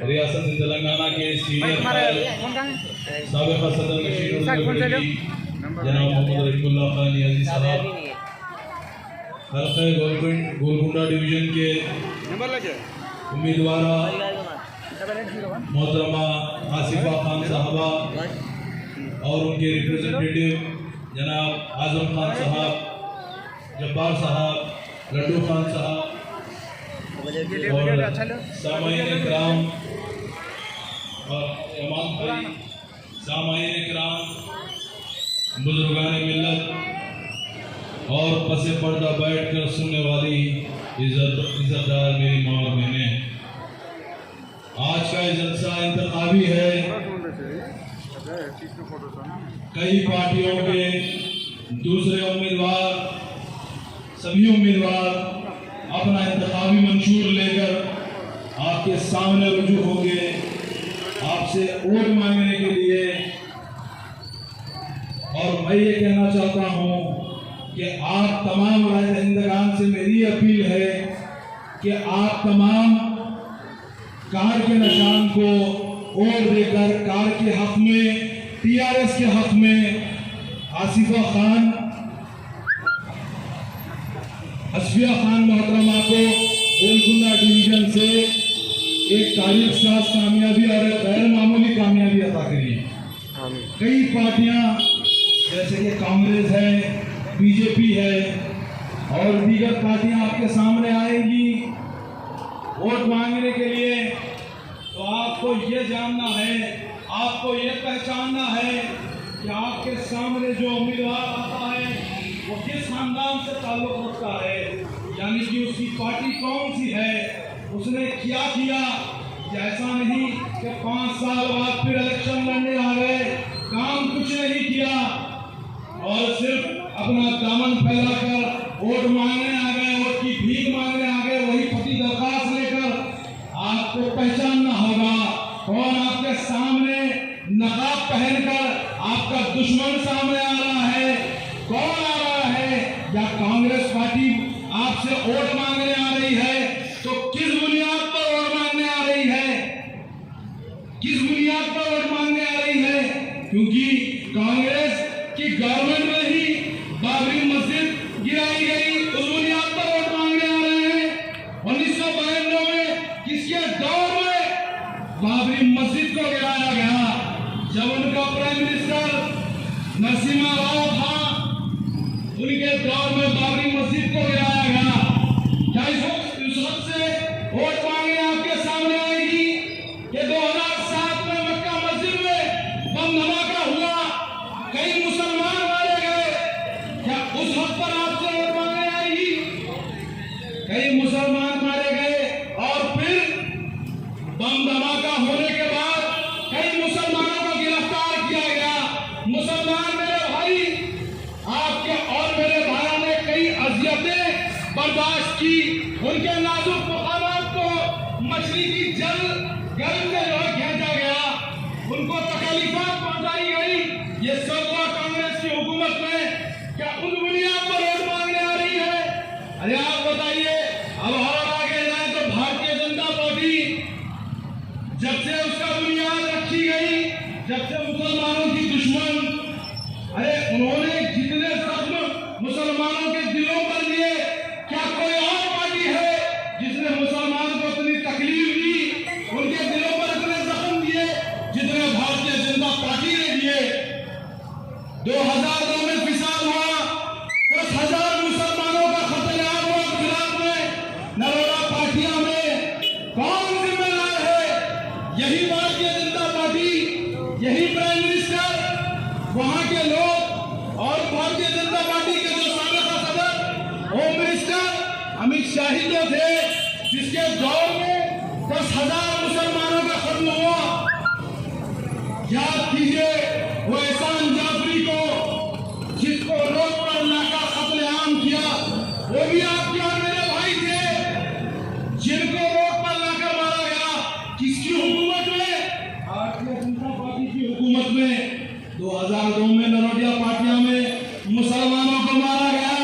रियासत तेलंगाना के सीनियर साबिक़ सदर जनाब मोहम्मद रहीमुल्लाह खान नियाज़ी साहब, हल्का गोलकुंडा डिवीज़न के उम्मीदवार मोहतरमा आसिफा खान साहबा और उनके रिप्रेजेंटेटिव जनाब आजम खान साहब, जब्बार साहब, लड्डू खान साहब और सामाईन इकराम और इमाम भाई, सामाईन इकराम, बुजुर्गान मिल्लत और पसे पर्दा बैठ कर सुनने वाली इज्जतदार मेरी माँ और बहनें, आज का ये जलसा इंतखाबी है। कई पार्टियों के दूसरे उम्मीदवार, सभी उम्मीदवार अपना इंतखाबी मंशूर लेकर आपके सामने रुजू होंगे आपसे वोट मांगने के लिए। और मैं ये कहना चाहता हूँ कि आप तमाम रायदहिंदगान से मेरी अपील है कि आप तमाम कार के निशान को वोट देकर कार के हक में, TRS के हक में आसिफा खान, असफिया खान मोहतरमा को गोलकुंडा डिवीजन से एक तारीख साज कामयाबी और गैर मामूली कामयाबी अता करी। कई पार्टियां जैसे कि कांग्रेस है, बीजेपी है और दीगर पार्टियां आपके सामने आएंगी वोट मांगने के लिए, तो आपको ये जानना है, आपको ये पहचानना है कि आपके सामने जो उम्मीदवार आता है वो किस खानदान से ताल्लुक रखता है, यानी कि उसकी पार्टी कौन सी है, उसने क्या किया। ऐसा नहीं कि 5 साल बाद फिर इलेक्शन लड़ने आ गए, काम कुछ नहीं किया और सिर्फ अपना दामन फैलाकर वोट मांगने आ गए, वोट की भीख मांगने आ गए, वही पति दरखास्त लेकर। आपको पहचानना होगा कौन आपके सामने नकाब पहनकर आपका दुश्मन सामने आ रहा है, कौन आ रहा है। या कांग्रेस पार्टी आपसे वोट मांगने आ रही है तो किस बुनियाद पर वोट मांगने आ रही है, किस बुनियाद पर वोट मांगने आ रही है? क्योंकि कांग्रेस की गवर्नमेंट में ही बाबरी मस्जिद गिराई गई, उस बुनियाद पर वोट मांगने आ रहे हैं। 1992 में किसके दौर में बाबरी मस्जिद को गिराया गया? जब उनका प्राइम मिनिस्टर नरसिम्हा राव था, उनके दौर में बाबरी मस्जिद को गिराया गया। क्या इस वक्त से वोट मांगने आपके सामने आएगी कि 2007 में मक्का मस्जिद में बम धमाका हुआ, कई मुसलमान मारे गए, क्या उस वक्त पर आपसे वोट मांगने आएगी? कई मुसलमान मारे गए और फिर बम धमाका होने के बाद कई मुसलमानों को गिरफ्तार किया गया। मुसलमान मेरे भाई, आपके और मेरे भाइयों ने कई अजियतें बर्दाश्त की, उनके नाजुक मुकामात को मछली की जल गल से जो है खींचा गया, उनको तकलीफात पहुंचाई गई। ये सब हुआ कांग्रेस की हुकूमत में। क्या उस बुनियाद पर वोट मांगने आ रही है? अरे आप बताइए। अब और आगे जाए तो भारतीय जनता पार्टी जब से उसका बुनियाद रखी गई, जब से मुसलमानों की दुश्मन, अरे उन्होंने जितने जख्म मुसलमानों के दिलों पर लिए, क्या कोई और पार्टी है जिसने मुसलमान को इतनी तकलीफ दी, उनके दिलों पर इतने जख्म दिए जितने भारतीय जनता पार्टी ने दिए? 2002 में फिसाद हुआ, 10,000 मुसलमानों का कत्लेआम हुआ गुजरात में, नरोला पार्टियां में। कौन जिम्मेदार है? यही भारतीय जनता पार्टी, यही प्राइम मिनिस्टर, वहां के लोग और भारतीय जनता पार्टी के जो साबिक़ सदर होम मिनिस्टर अमित शाह जो थे, जिसके दौर में 10,000 मुसलमानों का खत्म हुआ। याद कीजिए वो एहसान जाफरी को, जिसको रोड पर लाकर कत्लेआम किया, वो भी आपके और मेरे भाई थे, जिनको रोड पर लाकर मारा गया। किसकी हुकूमत में? भारतीय जनता पार्टी की हुकूमत में। 2002 में नरोडिया पार्टियां में मुसलमानों को मारा गया।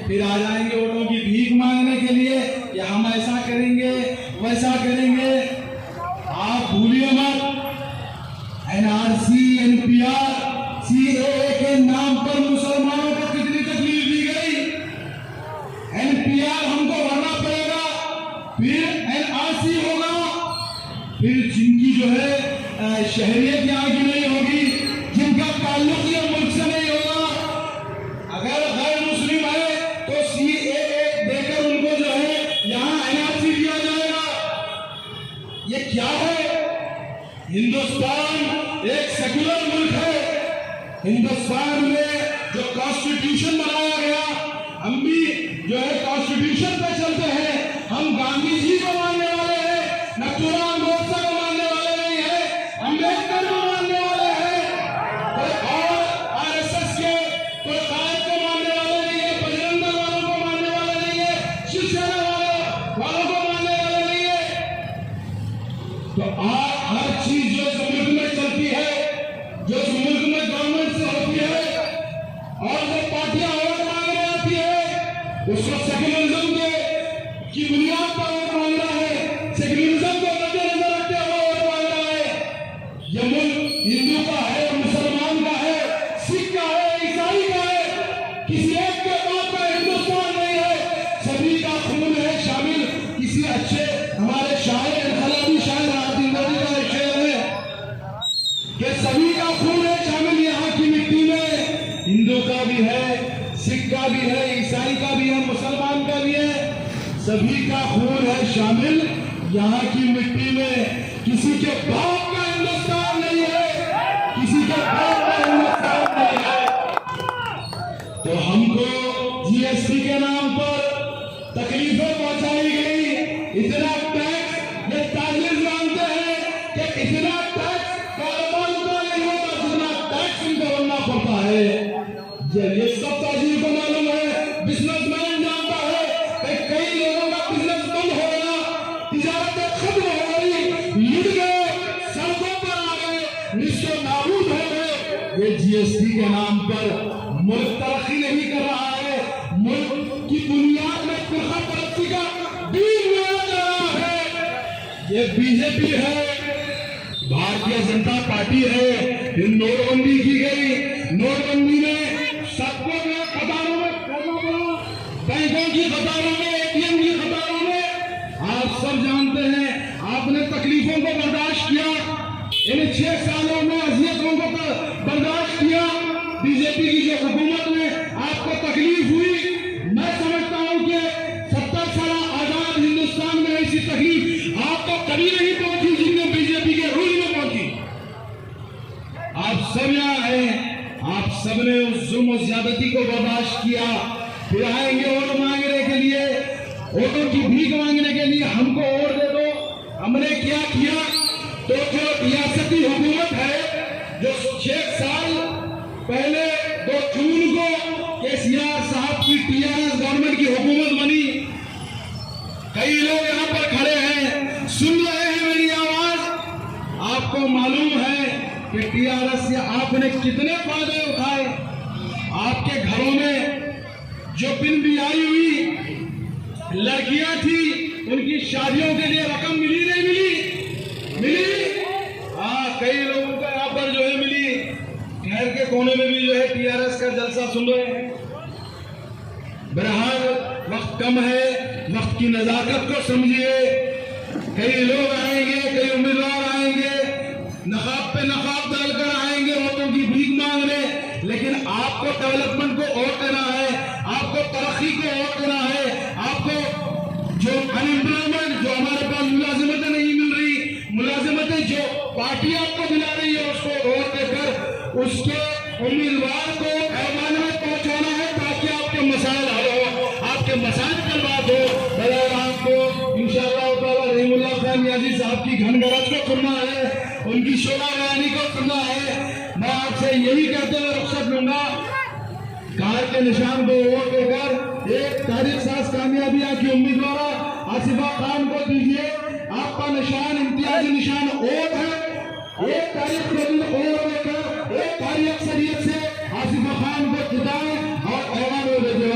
फिर आ जाएंगे वोटों की भीख मांगने के लिए कि हम ऐसा करेंगे वैसा करेंगे। आप भूलिए मत, एनआरसी, एनपीआर, सीएए के नाम पर मुसलमानों को कितनी तकलीफ दी गई। एनपीआर हमको भरना पड़ेगा, फिर एनआरसी होगा, फिर जिनकी जो है शहरियत यहाँ की नहीं होगी, जिनका ताल्लुक ये मुल्क से नहीं होगा, अगर गैर मुस्लिम है तो सीएए देकर उनको जो है यहाँ एनआरसी दिया जाएगा। ये क्या है? हिंदुस्तान एक सेक्युलर मुल्क है। हिंदुस्तान में जो कॉन्स्टिट्यूशन बनाया गया, हम भी जो है कॉन्स्टिट्यूशन पे चलते हैं। हम गांधी जी को मानने वाले हैं, नथुराम गोडसे को मानने वाले नहीं है, अम्बेडकर को मानने वाले हैं। और आरएसएस के कोई कायद को मानने वाले नहीं है, बजरंग दल वालों को मानने वाले नहीं है, शिवसेना वालों को मानने वाले नहीं है। तो आज हर चीज जो मुल्क में चलती है, जो मुल्क में गवर्नमेंट से होती है और जो पार्टियां वोट मांगने आती है, उसको सेक्युलरिज्म की बुनियाद पर वोट मांग रहा है, सेक्युलरिज्म को मद्देनजर रखते हुए वोट मांग रहा है। यह मुल्क हिंदू का है, मुसलमान का है, सिख का है, ईसाई का है, किसी एक के बाप का हिंदुस्तान नहीं है। सभी का खून है शामिल। किसी अच्छे हमारे शायर, इनकलाबी शायर आदिल मोदी का एक शेर है कि सभी का खून है शामिल यहाँ की मिट्टी में। हिंदू का भी है, सिख का भी है, ईसाई का भी है, मुसलमान का भी है, सभी का खून है शामिल यहाँ की मिट्टी में। किसी के बाप का हिंदुस्तान नहीं है, किसी के बाप का हिंदुस्तान नहीं है। तो हमको जीएसटी के नाम पर तकलीफें पहुंचाई गई। इतना टैक्स, ये ताजिर जानते हैं कि इतना टैक्स कारोबार का नहीं होता जितना टैक्स इनको भरना पड़ता है। ये सब ताजिर को मालूम है, बिजनेसमैन जानता है कि कई लोगों का बिजनेस बंद हो गया, तिजारतें खत्म हो गई, लुट गए, सड़कों पर आ गए, निश्चय नाबूद हो गए। ये जीएसटी के नाम पर मुल्क तरक्की नहीं कर रहा है, मुल्क की बुनियाद में फिरका परस्ती का बीज बोया जा रहा है। ये बीजेपी है, भारतीय जनता पार्टी है। फिर नोटबंदी की गई, नोटबंदी में सबको जो कतारों में करना पड़ा, बैंकों की कतारों में, एटीएम की कतारों में। आप सब जानते हैं, आपने तकलीफों को बर्दाश्त किया, इन 6 सालों में अजियतों को बर्दाश्त किया। बीजेपी की जो हुकूमत में आपको तकलीफ हुई, मैं समझता हूं कि 70 साल आजाद हिंदुस्तान में ऐसी तकलीफ आपको कभी नहीं पहुंची जितने बीजेपी के रूल में पहुंची। आप सब यहाँ हैं, आप सबने उस जुल्म और ज्यादती को बर्दाश्त किया। फिर आएंगे वोट मांगने के लिए, वोटों की भीख मांगने के लिए, हमको वोट दे दो। हमने क्या किया? तो जो रियासती हुकूमत है, जो 6 साल पहले 2 जून को केसीआर साहब की टीआरएस गवर्नमेंट की हुकूमत बनी, कई लोग यहाँ पर खड़े हैं, सुन रहे हैं मेरी आवाज। आपको मालूम है कि टीआरएस से आपने कितने फायदे उठाए। आपके घरों में जो बिन ब्याही हुई लड़कियां थी, उनकी शादियों के लिए रकम मिली नहीं मिली? मिली। हाँ, कई लोगों को यहाँ पर जो है मिली। शहर के कोने में भी जो है टीआरएस का जलसा सुन रहे हैं। बहरहाल वक्त कम है, वक्त की नजाकत को समझिए। कई लोग आएंगे, कई उम्मीदवार आएंगे, नकाब पे नकाब डालकर आएंगे वोटों की भीख मांगने, लेकिन आपको डेवलपमेंट को वोट देना है, आपको तरक्की को वोट देना है। आपको जो अनएम्प्लॉयमेंट, जो हमारे पास मुलाजिमतें नहीं मिल रही, मुलाजिमतें जो पार्टी आपको दिला रही है, उसको वोट देकर उसके उम्मीदवार को ऐवान में पहुंचाना है ताकि आपके मसाइल हल हो, आपके मसाइल पर बात हो। बगैर आपको इंशाअल्लाह ताला रहीमुल्लाह खान नियाज़ी साहब की घनगरज को सुनना है, उनकी शोभा बयानी को सुनना है। मैं आपसे यही कहते हुए रुखसत लूंगा, कार के निशान को वोट देकर एक तारीख साज कामयाबी की उम्मीदवार आसिफा खान को दीजिए। आपका निशान इम्तियाजी निशान वोट है। एक तारीख को दिन वोट देकर एक तारीख अक्सरियत से आसिफा खान को जिताएं और ऐवान में भेजें।